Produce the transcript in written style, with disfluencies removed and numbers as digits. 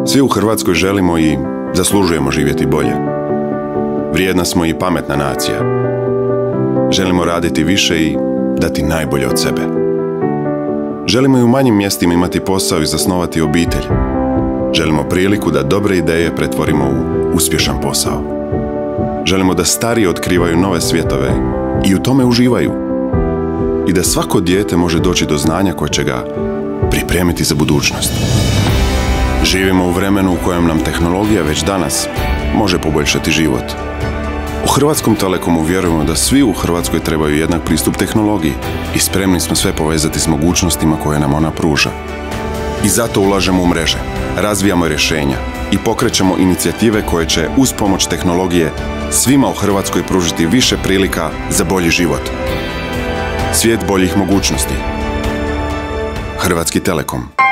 Svi u Hrvatskoj želimo i zaslužujemo živjeti bolje. Vrijedna smo i pametna nacija. Želimo raditi više i dati najbolje od sebe. Želimo i u manjim mjestima imati posao i zasnovati obitelj. Želimo priliku da dobre ideje pretvorimo u uspješan posao. Želimo da stariji otkrivaju nove svjetove i u tome uživaju. I da svako dijete može doći do znanja koje će ga pripremiti za budućnost. Živimo u vremenu u kojem nam tehnologija već danas može poboljšati život. U Hrvatskom Telekomu vjerujemo da svi u Hrvatskoj trebaju jednak pristup tehnologiji i spremni smo sve povezati s mogućnostima koje nam ona pruža. I zato ulažemo u mreže, razvijamo rješenja i pokrećemo inicijative koje će uz pomoć tehnologije svima u Hrvatskoj pružiti više prilika za bolji život. Svijet boljih mogućnosti. Hrvatski Telekom.